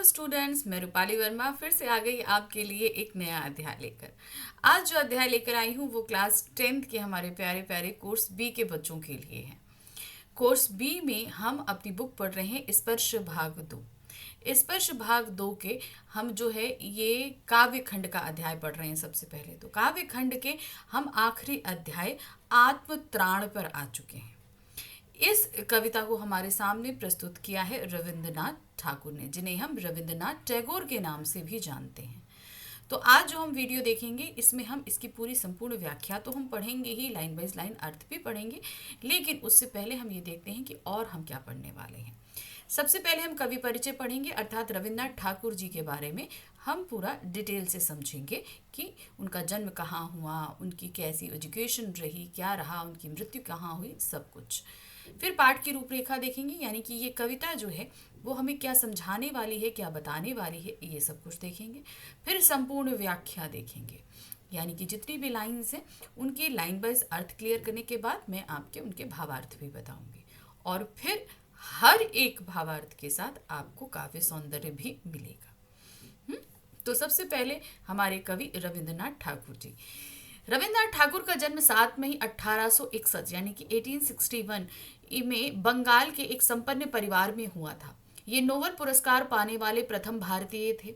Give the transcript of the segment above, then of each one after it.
Hello students, मैं रूपाली वर्मा फिर से आ गई आपके लिए एक नया अध्याय लेकर। आज जो अध्याय लेकर आई हूँ वो क्लास 10th के हमारे प्यारे प्यारे कोर्स बी के बच्चों के लिए है। कोर्स बी में हम अपनी बुक पढ़ रहे हैं स्पर्श भाग 2। स्पर्श भाग 2 के हम जो है ये काव्य खंड का अध्याय पढ़ रहे हैं। सबसे पहले तो काव्य खंड के हम आखिरी अध्याय आत्मत्राण पर आ चुके हैं। इस कविता को हमारे सामने प्रस्तुत किया है रविंद्रनाथ ठाकुर ने, जिन्हें हम रविंद्रनाथ टैगोर के नाम से भी जानते हैं। तो आज जो हम वीडियो देखेंगे इसमें हम इसकी पूरी संपूर्ण व्याख्या तो हम पढ़ेंगे ही, लाइन बाय लाइन अर्थ भी पढ़ेंगे, लेकिन उससे पहले हम ये देखते हैं कि और हम क्या पढ़ने वाले हैं। सबसे पहले हम कवि परिचय पढ़ेंगे, अर्थात रविंद्रनाथ ठाकुर जी के बारे में हम पूरा डिटेल से समझेंगे कि उनका जन्म कहाँ हुआ, उनकी कैसी एजुकेशन रही, क्या रहा, उनकी मृत्यु कहाँ हुई, सब कुछ। फिर पाठ की रूपरेखा देखेंगे, यानी कि ये कविता जो है वो हमें क्या समझाने वाली है, क्या बताने वाली है, ये सब कुछ देखेंगे। फिर संपूर्ण व्याख्या देखेंगे, यानी कि जितनी भी लाइन्स हैं उनके लाइन वाइज अर्थ क्लियर करने के बाद मैं आपके उनके भावार्थ भी बताऊंगी, और फिर हर एक भावार्थ के साथ आपको काव्य सौंदर्य भी मिलेगा। तो सबसे पहले हमारे कवि रविंद्रनाथ ठाकुर जी। रविंद्रनाथ ठाकुर का जन्म 7 मई 1861 यानी कि 1861 में बंगाल के एक संपन्न परिवार में हुआ था। ये नोबेल पुरस्कार पाने वाले प्रथम भारतीय थे।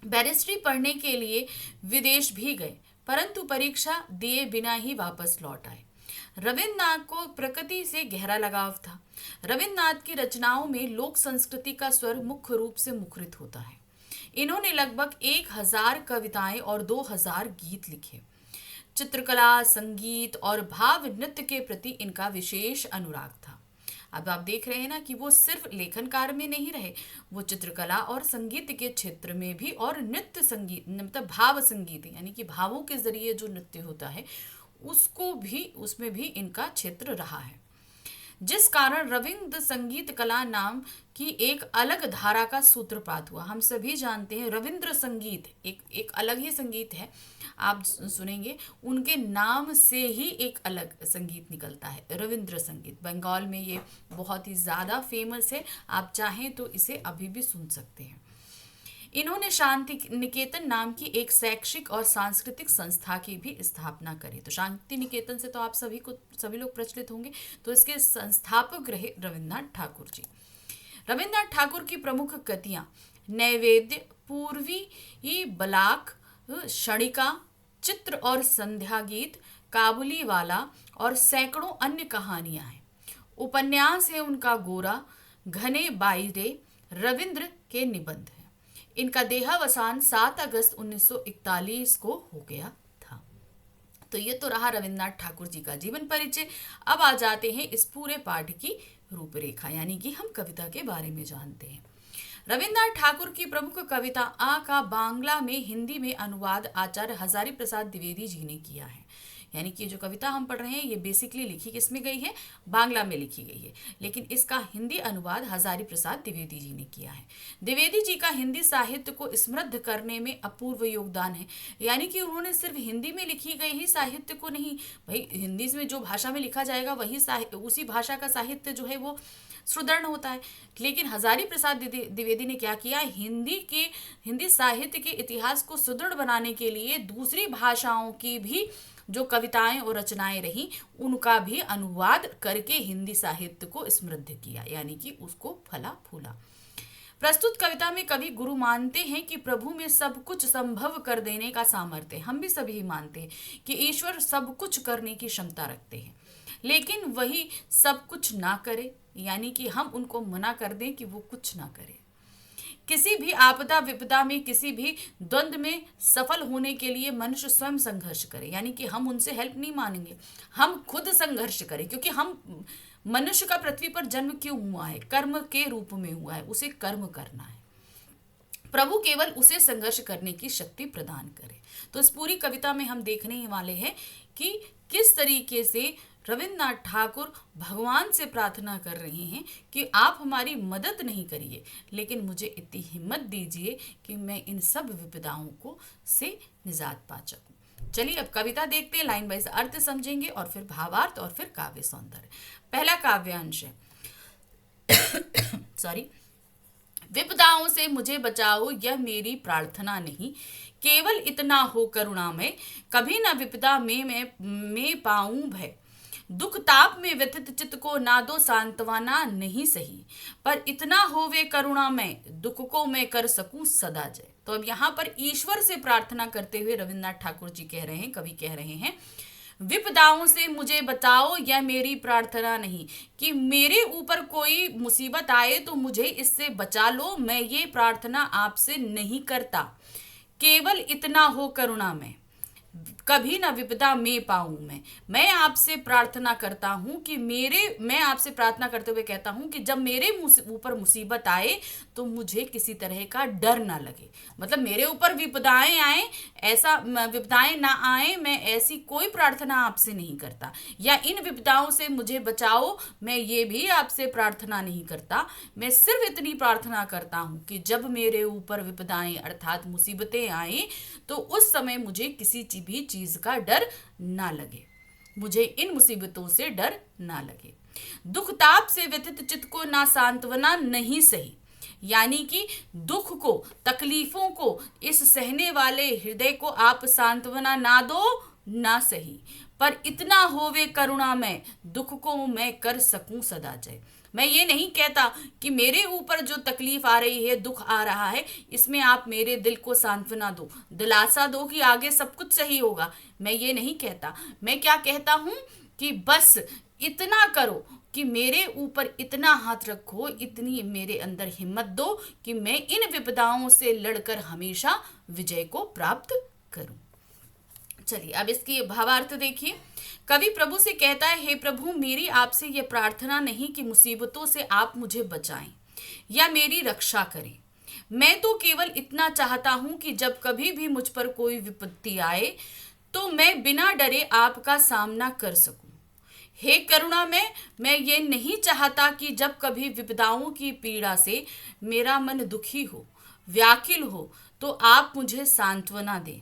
बैरिस्ट्री पढ़ने के लिए विदेश भी गए, परंतु परीक्षा दिए बिना ही वापस लौट आए। रविन्द्रनाथ को प्रकृति से गहरा लगाव था। रविन्द्रनाथ की रचनाओं में लोक संस्कृति का स्वर मुख्य रूप से मुखरित होता है। इन्होंने लगभग 1000 कविताएं और 2000 गीत लिखे। चित्रकला, संगीत और भाव नृत्य के प्रति इनका विशेष अनुराग था। अब आप देख रहे हैं ना कि वो सिर्फ लेखन कार्य में नहीं रहे, वो चित्रकला और संगीत के क्षेत्र में भी, और नृत्य संगीत मतलब भाव संगीत यानी कि भावों के जरिए जो नृत्य होता है उसको भी, उसमें भी इनका क्षेत्र रहा है, जिस कारण रविंद्र संगीत कला नाम की एक अलग धारा का सूत्रपात हुआ। हम सभी जानते हैं रविंद्र संगीत एक अलग ही संगीत है, आप सुनेंगे उनके नाम से ही एक अलग संगीत निकलता है, रविंद्र संगीत। बंगाल में ये बहुत ही ज़्यादा फेमस है, आप चाहें तो इसे अभी भी सुन सकते हैं। इन्होंने शांति निकेतन नाम की एक शैक्षिक और सांस्कृतिक संस्था की भी स्थापना करी। तो शांति निकेतन से तो आप सभी लोग प्रचलित होंगे, तो इसके संस्थापक रहे रविन्द्रनाथ ठाकुर जी। रविन्द्रनाथ ठाकुर की प्रमुख कृतियां नैवेद्य, पूर्वी बलाक, क्षणिका, चित्र और संध्या गीत, काबुली वाला और सैकड़ों अन्य कहानियां हैं। उपन्यास है उनका गोरा, घने बाइरे, रविंद्र के निबंध हैं। इनका देहावसान 7 अगस्त 1941 को हो गया था। तो ये तो रहा रविन्द्रनाथ ठाकुर जी का जीवन परिचय। अब आ जाते हैं इस पूरे पाठ की रूपरेखा, यानी कि हम कविता के बारे में जानते हैं। रविन्द्रनाथ ठाकुर की प्रमुख कविता आ का बांग्ला में हिंदी में अनुवाद आचार्य हजारी प्रसाद द्विवेदी जी ने किया है। यानी कि जो कविता हम पढ़ रहे हैं ये बेसिकली लिखी किसमें गई है, बांग्ला में लिखी गई है, लेकिन इसका हिंदी अनुवाद हजारी प्रसाद द्विवेदी जी ने किया है। द्विवेदी जी का हिंदी साहित्य को समृद्ध करने में अपूर्व योगदान है। यानी कि उन्होंने सिर्फ हिंदी में लिखी गई ही साहित्य को नहीं, भाई हिंदी में जो भाषा में लिखा जाएगा वही उसी भाषा का साहित्य जो है वो सुदृढ़ होता है, लेकिन हजारी प्रसाद द्विवेदी ने क्या किया, हिंदी साहित्य के इतिहास को सुदृढ़ बनाने के लिए दूसरी भाषाओं की भी जो कविताएं और रचनाएं रही उनका भी अनुवाद करके हिंदी साहित्य को समृद्ध किया, यानी कि उसको फला फूला। प्रस्तुत कविता में कवि गुरु मानते हैं कि प्रभु में सब कुछ संभव कर देने का सामर्थ्य है। हम भी सभी मानते हैं कि ईश्वर सब कुछ करने की क्षमता रखते हैं, लेकिन वही सब कुछ ना करे, यानी कि हम उनको मना कर दें कि वो कुछ ना करे। किसी भी आपदा विपदा में, किसी भी द्वंद्व में सफल होने के लिए मनुष्य स्वयं संघर्ष करे, यानी कि हम उनसे हेल्प नहीं मांगेंगे, हम खुद संघर्ष करें, क्योंकि हम मनुष्य का पृथ्वी पर जन्म क्यों हुआ है, कर्म के रूप में हुआ है, उसे कर्म करना है। प्रभु केवल उसे संघर्ष करने की शक्ति प्रदान करे। तो इस पूरी कविता में हम देखने वाले हैं कि किस तरीके से रविन्द्रनाथ ठाकुर भगवान से प्रार्थना कर रहे हैं कि आप हमारी मदद नहीं करिए, लेकिन मुझे इतनी हिम्मत दीजिए कि मैं इन सब विपदाओं को से निजात पा सकूं। चलिए अब कविता देखते हैं, लाइन वाइज अर्थ समझेंगे और फिर भावार्थ और फिर काव्य सौंदर्य। पहला काव्यांश है सॉरी विपदाओं से मुझे बचाओ यह मेरी प्रार्थना नहीं, केवल इतना हो करुणामय, कभी न विपदा में मैं पाऊं भय। दुख ताप में व्यथित चित्त को ना दो सांत्वना नहीं सही, पर इतना हो वे करुणामय, दुख को मैं कर सकूं सदा जय। तो अब यहाँ पर ईश्वर से प्रार्थना करते हुए रविन्द्रनाथ ठाकुर जी कह रहे हैं, कवि कह रहे हैं, विपदाओं से मुझे बचाओ यह मेरी प्रार्थना नहीं, कि मेरे ऊपर कोई मुसीबत आए तो मुझे इससे बचा लो, मैं ये प्रार्थना आपसे नहीं करता, केवल इतना हो करुणा में, कभी ना विपदा में पाऊं मैं आपसे प्रार्थना करता हूं कि मैं आपसे प्रार्थना करते हुए कहता हूं कि जब मेरे ऊपर मुसीबत आए तो मुझे किसी तरह का डर ना लगे। मतलब मेरे ऊपर विपदाएं आए, ऐसा विपदाएं ना आए, मैं ऐसी कोई प्रार्थना आपसे नहीं करता, या इन विपदाओं से मुझे बचाओ मैं ये भी आपसे प्रार्थना नहीं करता। मैं सिर्फ इतनी प्रार्थना करता हूं कि जब मेरे ऊपर विपदाएं अर्थात मुसीबतें आए तो उस समय मुझे किसी भी चीज का डर ना लगे, मुझे इन मुसीबतों से डर ना लगे। दुख ताप से व्यथित चित्त को ना सांत्वना नहीं सही, यानी कि दुख को, तकलीफों को, इस सहने वाले हृदय को आप सांत्वना ना दो ना सही, पर इतना होवे करुणा में, दुख को मैं कर सकूं सदा जय। मैं ये नहीं कहता कि मेरे ऊपर जो तकलीफ आ रही है, दुख आ रहा है, इसमें आप मेरे दिल को सांत्वना दो, दिलासा दो कि आगे सब कुछ सही होगा। मैं ये नहीं कहता। मैं क्या कहता हूं कि बस इतना करो कि मेरे ऊपर इतना हाथ रखो, इतनी मेरे अंदर हिम्मत दो कि मैं इन विपदाओं से लड़कर हमेशा विजय को प्राप्त करूं। चलिए अब इसकी भावार्थ देखिए। कवि प्रभु से कहता है, हे प्रभु, मेरी आपसे यह प्रार्थना नहीं कि मुसीबतों से आप मुझे बचाएं या मेरी रक्षा करें। मैं तो केवल इतना चाहता हूं कि जब कभी भी मुझ पर कोई विपत्ति आए तो मैं बिना डरे आपका सामना कर सकूं। हे करुणा में, मैं ये नहीं चाहता कि जब कभी विपदाओं की पीड़ा से मेरा मन दुखी हो, व्याकुल हो, तो आप मुझे सांत्वना दें।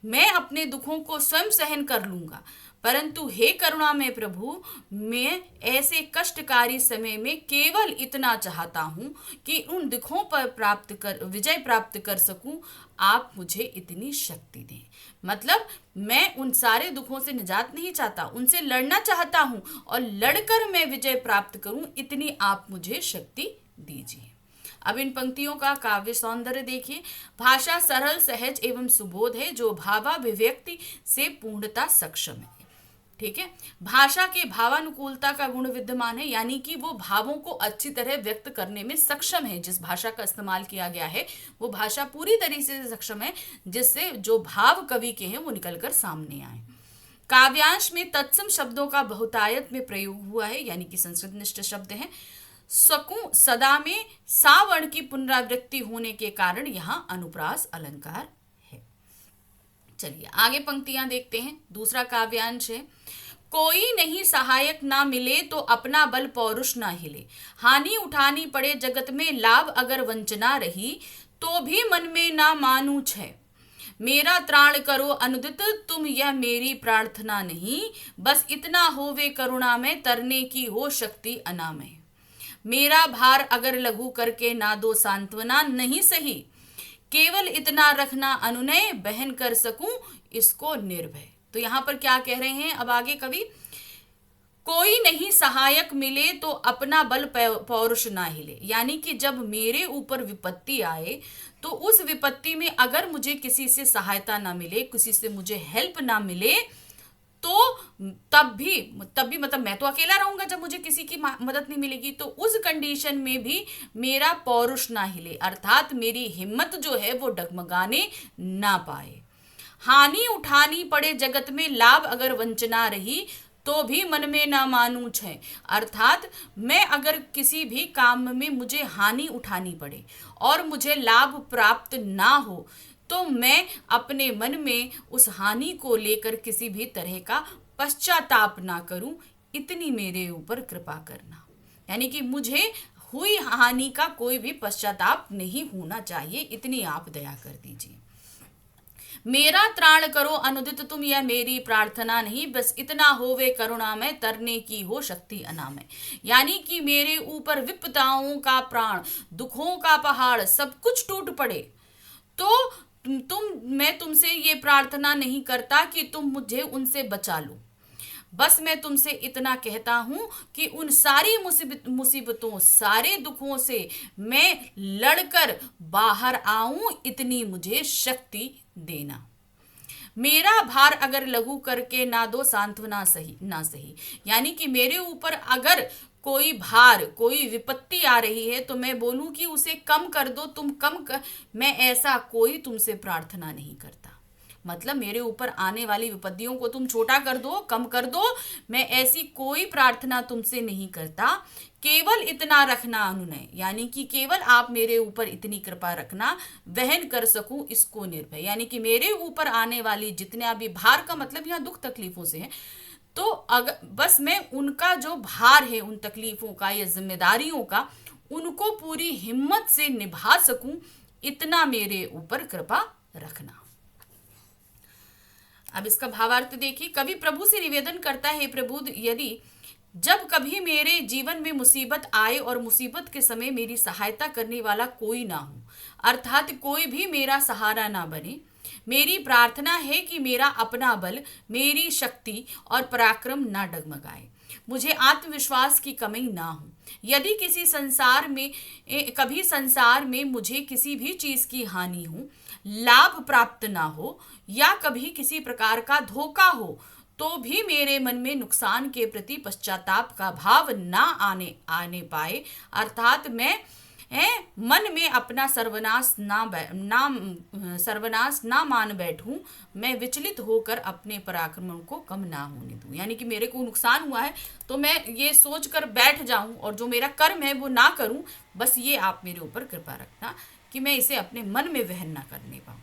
मैं अपने दुखों को स्वयं सहन कर लूंगा, परंतु हे करुणा में प्रभु, मैं ऐसे कष्टकारी समय में केवल इतना चाहता हूं कि उन दुखों पर विजय प्राप्त कर सकूं। आप मुझे इतनी शक्ति दें। मतलब मैं उन सारे दुखों से निजात नहीं चाहता, उनसे लड़ना चाहता हूं और लड़कर मैं विजय प्राप्त करूं, इतनी आप मुझे शक्ति दीजिए। अब इन पंक्तियों का काव्य सौंदर्य देखिए। भाषा सरल, सहज एवं सुबोध है, जो भावाभिव्यक्ति से पूर्णता सक्षम है। ठीक है, भाषा के भावानुकूलता का गुण विद्यमान है, यानी कि वो भावों को अच्छी तरह व्यक्त करने में सक्षम है। जिस भाषा का इस्तेमाल किया गया है वो भाषा पूरी तरीके से सक्षम है, जिससे जो भाव कवि के हैं वो निकलकर सामने आए। काव्यांश में तत्सम शब्दों का बहुतायत में प्रयोग हुआ है, यानी कि संस्कृत निष्ठ शब्द है। सकूं सदा में सावर्ण की पुनरावृत्ति होने के कारण यहाँ अनुप्रास अलंकार है। चलिए आगे पंक्तियां देखते हैं। दूसरा काव्यांश है, कोई नहीं सहायक ना मिले तो अपना बल पौरुष ना हिले, हानि उठानी पड़े जगत में लाभ अगर वंचना रही, तो भी मन में ना मानू छै, मेरा त्राण करो अनुदित तुम यह मेरी प्रार्थना नहीं, बस इतना होवे करुणा में तरने की हो शक्ति अनामय, मेरा भार अगर लघु करके ना दो सांत्वना नहीं सही, केवल इतना रखना अनुनय बहन कर सकूं इसको निर्भय। तो यहां पर क्या कह रहे हैं अब आगे कवि, कोई नहीं सहायक मिले तो अपना बल पौरुष ना हिले, यानी कि जब मेरे ऊपर विपत्ति आए तो उस विपत्ति में अगर मुझे किसी से सहायता ना मिले, किसी से मुझे हेल्प ना मिले, तो तब भी मतलब मैं तो अकेला रहूंगा जब मुझे किसी की मदद नहीं मिलेगी, तो उस कंडीशन में भी मेरा पौरुष ना हिले, अर्थात मेरी हिम्मत जो है वो डगमगाने ना पाए। हानि उठानी पड़े जगत में लाभ अगर वंचना रही, तो भी मन में ना मानू छै, अर्थात मैं अगर किसी भी काम में मुझे हानि उठानी पड़े और मुझे लाभ प्राप्त ना हो, तो मैं अपने मन में उस हानि को लेकर किसी भी तरह का पश्चाताप ना करूं, इतनी मेरे ऊपर कृपा करना। यानी कि मुझे हुई हानि का कोई भी पश्चाताप नहीं होना चाहिए, इतनी आप दया कर दीजिए। मेरा त्राण करो अनुदित तुम, यह मेरी प्रार्थना नहीं, बस इतना होवे करुणा में, तरने की हो शक्ति अनामय। यानी कि मेरे ऊपर विपदाओं का प्राण, दुखों का पहाड़ सब कुछ टूट पड़े तो मैं तुमसे ये प्रार्थना नहीं करता कि तुम मुझे उनसे बचा लो। बस मैं तुमसे इतना कहता हूं कि उन सारी मुसीबतों, सारे दुखों से मैं लड़कर बाहर आऊं, इतनी मुझे शक्ति देना। मेरा भार अगर लघु करके ना दो, सांत्वना सही ना सही। यानी कि मेरे ऊपर अगर कोई भार, कोई विपत्ति आ रही है तो मैं बोलूं कि उसे कम कर दो, तुम कम कर। मैं ऐसा कोई तुमसे प्रार्थना नहीं करता। मतलब मेरे ऊपर आने वाली विपत्तियों को तुम छोटा कर दो, कम कर दो, मैं ऐसी कोई प्रार्थना तुमसे नहीं करता। केवल इतना रखना अनुनय, यानी कि केवल आप मेरे ऊपर इतनी कृपा रखना, वहन कर सकूं इसको निर्भय। यानी कि मेरे ऊपर आने वाली जितने भी भार का मतलब यहाँ दुख तकलीफों से है, तो अगर बस मैं उनका जो भार है, उन तकलीफों का या जिम्मेदारियों का, उनको पूरी हिम्मत से निभा सकूं, इतना मेरे ऊपर कृपा रखना। अब इसका भावार्थ देखिए। कवि प्रभु से निवेदन करता है, प्रभु यदि जब कभी मेरे जीवन में मुसीबत आए और मुसीबत के समय मेरी सहायता करने वाला कोई ना हो, अर्थात कोई भी मेरा सहारा ना बने, मेरी प्रार्थना है कि मेरा अपना बल, मेरी शक्ति और पराक्रम ना डगमगाए, मुझे आत्मविश्वास की कमी ना हो। यदि किसी संसार में कभी संसार में मुझे किसी भी चीज की हानि हो, लाभ प्राप्त ना हो, या कभी किसी प्रकार का धोखा हो, तो भी मेरे मन में नुकसान के प्रति पश्चाताप का भाव ना आने पाए, अर्थात मैं मन में अपना सर्वनाश ना मान बैठूं, मैं विचलित होकर अपने पराक्रम को कम ना होने दूं। यानी कि मेरे को नुकसान हुआ है तो मैं ये सोच कर बैठ जाऊं और जो मेरा कर्म है वो ना करूं। बस ये आप मेरे ऊपर कृपा रखना कि मैं इसे अपने मन में वहन ना करने पाऊं।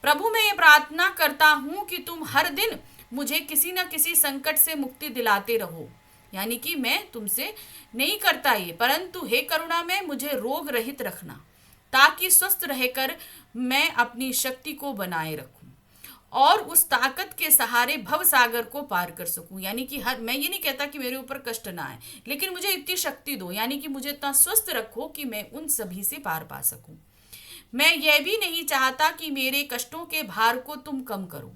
प्रभु मैं ये प्रार्थना करता हूं कि तुम हर दिन मुझे किसी न किसी संकट से मुक्ति दिलाते रहो। यानी कि मैं तुमसे नहीं करता ये, परंतु हे करुणा में मुझे रोग रहित रखना, ताकि स्वस्थ रहकर मैं अपनी शक्ति को बनाए रखूं और उस ताकत के सहारे भव सागर को पार कर सकूं। यानी कि मैं ये नहीं कहता कि मेरे ऊपर कष्ट ना आए, लेकिन मुझे इतनी शक्ति दो, यानी कि मुझे इतना स्वस्थ रखो कि मैं उन सभी से पार पा सकूं। मैं यह भी नहीं चाहता कि मेरे कष्टों के भार को तुम कम करो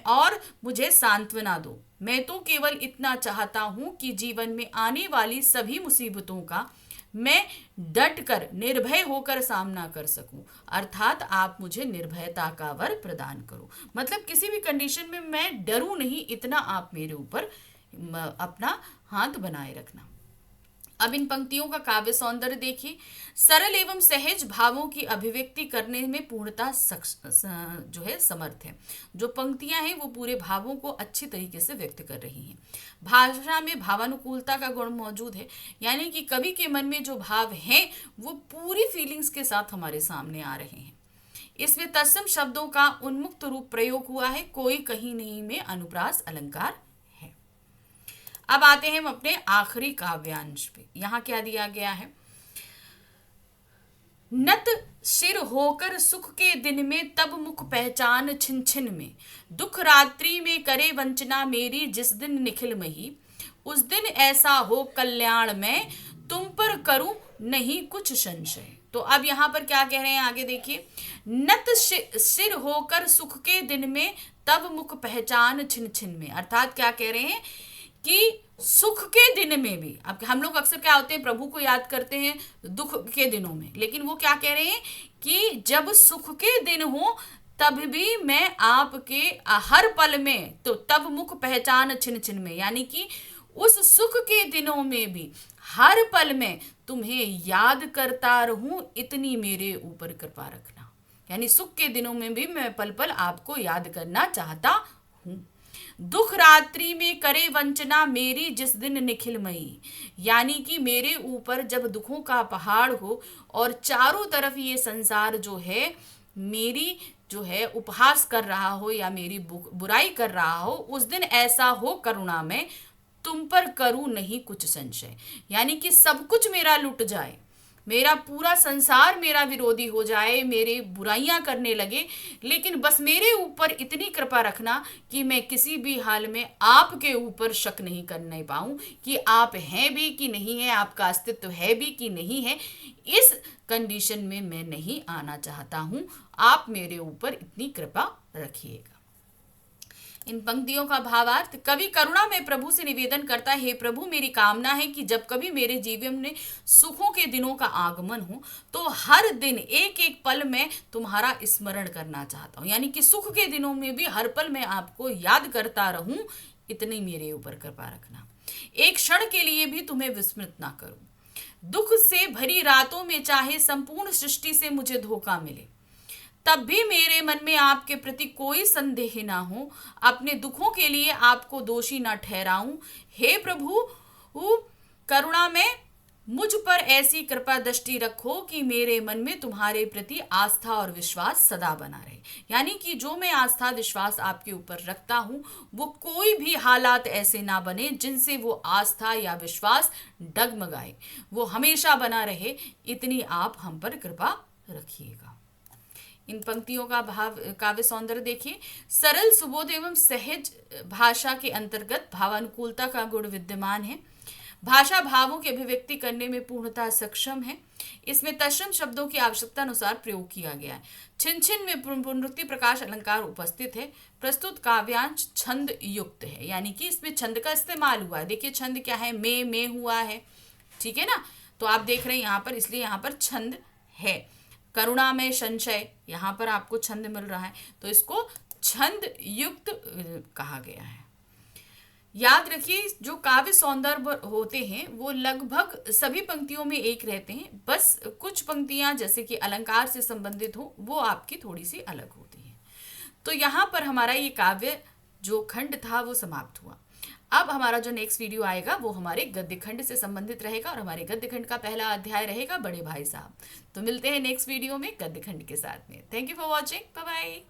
और मुझे सांत्वना दो। मैं तो केवल इतना चाहता हूं कि जीवन में आने वाली सभी मुसीबतों का मैं डट कर, निर्भय होकर सामना कर सकूं, अर्थात आप मुझे निर्भयता का वर प्रदान करो। मतलब किसी भी कंडीशन में मैं डरूं नहीं, इतना आप मेरे ऊपर अपना हाथ बनाए रखना। अब इन पंक्तियों का काव्य सौंदर्य देखिए। सरल एवं सहज भावों की अभिव्यक्ति करने में पूर्णता जो है समर्थ है। जो पंक्तियां हैं वो पूरे भावों को अच्छी तरीके से व्यक्त कर रही हैं। भाषा में भावानुकूलता का गुण मौजूद है, यानी कि कवि के मन में जो भाव हैं वो पूरी फीलिंग्स के साथ हमारे सामने आ रहे हैं। इसमें तत्सम शब्दों का उन्मुक्त रूप प्रयोग हुआ है, कोई कहीं नहीं में अनुप्रास अलंकार। अब आते हैं हम अपने आखिरी काव्यांश पे। यहाँ क्या दिया गया है? नत सिर होकर सुख के दिन में, तब मुख पहचान छिन छिन में, दुख रात्रि में करे वंचना मेरी, जिस दिन निखिल मही, उस दिन ऐसा हो कल्याण में, तुम पर करूं नहीं कुछ संशय। तो अब यहाँ पर क्या कह रहे हैं, आगे देखिए। नत सिर होकर सुख के दिन में, तब मुख पहचान छिन छिन में, अर्थात क्या कह रहे हैं कि सुख के दिन में भी, अब हम लोग अक्सर क्या होते हैं, प्रभु को याद करते हैं दुख के दिनों में, लेकिन वो क्या कह रहे हैं कि जब सुख के दिन हो तब भी मैं आपके हर पल में, तो तब मुख पहचान छिन छिन में, यानी कि उस सुख के दिनों में भी हर पल में तुम्हें याद करता रहूं, इतनी मेरे ऊपर कृपा रखना। यानी सुख के दिनों में भी मैं पल पल आपको याद करना चाहता हूं। दुख रात्रि में करे वंचना मेरी, जिस दिन निखिलमयी, यानी कि मेरे ऊपर जब दुखों का पहाड़ हो और चारों तरफ ये संसार जो है मेरी जो है उपहास कर रहा हो या मेरी बुराई कर रहा हो, उस दिन ऐसा हो करुणा में, तुम पर करूं नहीं कुछ संशय। यानी कि सब कुछ मेरा लुट जाए, मेरा पूरा संसार मेरा विरोधी हो जाए, मेरे बुराइयां करने लगे, लेकिन बस मेरे ऊपर इतनी कृपा रखना कि मैं किसी भी हाल में आपके ऊपर शक नहीं करने पाऊं कि आप हैं भी कि नहीं है, आपका अस्तित्व है भी कि नहीं है। इस कंडीशन में मैं नहीं आना चाहता हूं, आप मेरे ऊपर इतनी कृपा रखिएगा। इन पंक्तियों का भावार्थ, कवि करुणा में प्रभु से निवेदन करता है, हे प्रभु, मेरी कामना है कि जब कभी मेरे जीवन में सुखों के दिनों का आगमन हो तो हर दिन एक एक पल में तुम्हारा स्मरण करना चाहता हूँ, यानी कि सुख के दिनों में भी हर पल मैं आपको याद करता रहूं, इतनी मेरे ऊपर कृपा रखना। एक क्षण के लिए भी तुम्हें विस्मृत ना करूं। दुख से भरी रातों में चाहे संपूर्ण सृष्टि से मुझे धोखा मिले, तब भी मेरे मन में आपके प्रति कोई संदेह ना हो, अपने दुखों के लिए आपको दोषी ना ठहराऊं। हे प्रभु, करुणा में मुझ पर ऐसी कृपा दृष्टि रखो कि मेरे मन में तुम्हारे प्रति आस्था और विश्वास सदा बना रहे। यानी कि जो मैं आस्था विश्वास आपके ऊपर रखता हूं, वो कोई भी हालात ऐसे ना बने जिनसे वो आस्था या विश्वास डगमगाए, वो हमेशा बना रहे, इतनी आप हम पर कृपा रखिएगा। इन पंक्तियों का भाव काव्य सौंदर्य देखिए। सरल सुबोध एवं सहज भाषा के अंतर्गत भावानुकूलता का गुण विद्यमान है। भाषा भावों की अभिव्यक्ति करने में पूर्णतः सक्षम है। इसमें तत्सम शब्दों की आवश्यकता अनुसार प्रयोग किया गया है। छिन छिन में पुनरुक्ति प्रकाश अलंकार उपस्थित है। प्रस्तुत काव्यांश छंद युक्त है, यानी कि इसमें छंद का इस्तेमाल हुआ है। देखिए छंद क्या है, में हुआ है, ठीक है ना। तो आप देख रहे हैं यहाँ पर, इसलिए यहाँ पर छंद है। करुणा में संशय, यहाँ पर आपको छंद मिल रहा है, तो इसको छंद युक्त कहा गया है। याद रखिए, जो काव्य सौंदर्य होते हैं वो लगभग सभी पंक्तियों में एक रहते हैं, बस कुछ पंक्तियां जैसे कि अलंकार से संबंधित हो वो आपकी थोड़ी सी अलग होती हैं। तो यहाँ पर हमारा ये काव्य जो खंड था वो समाप्त हुआ। अब हमारा जो नेक्स्ट वीडियो आएगा वो हमारे गद्य खंड से संबंधित रहेगा, और हमारे गद्य खंड का पहला अध्याय रहेगा बड़े भाई साहब। तो मिलते हैं नेक्स्ट वीडियो में गद्य खंड के साथ में। Thank you for watching, bye bye.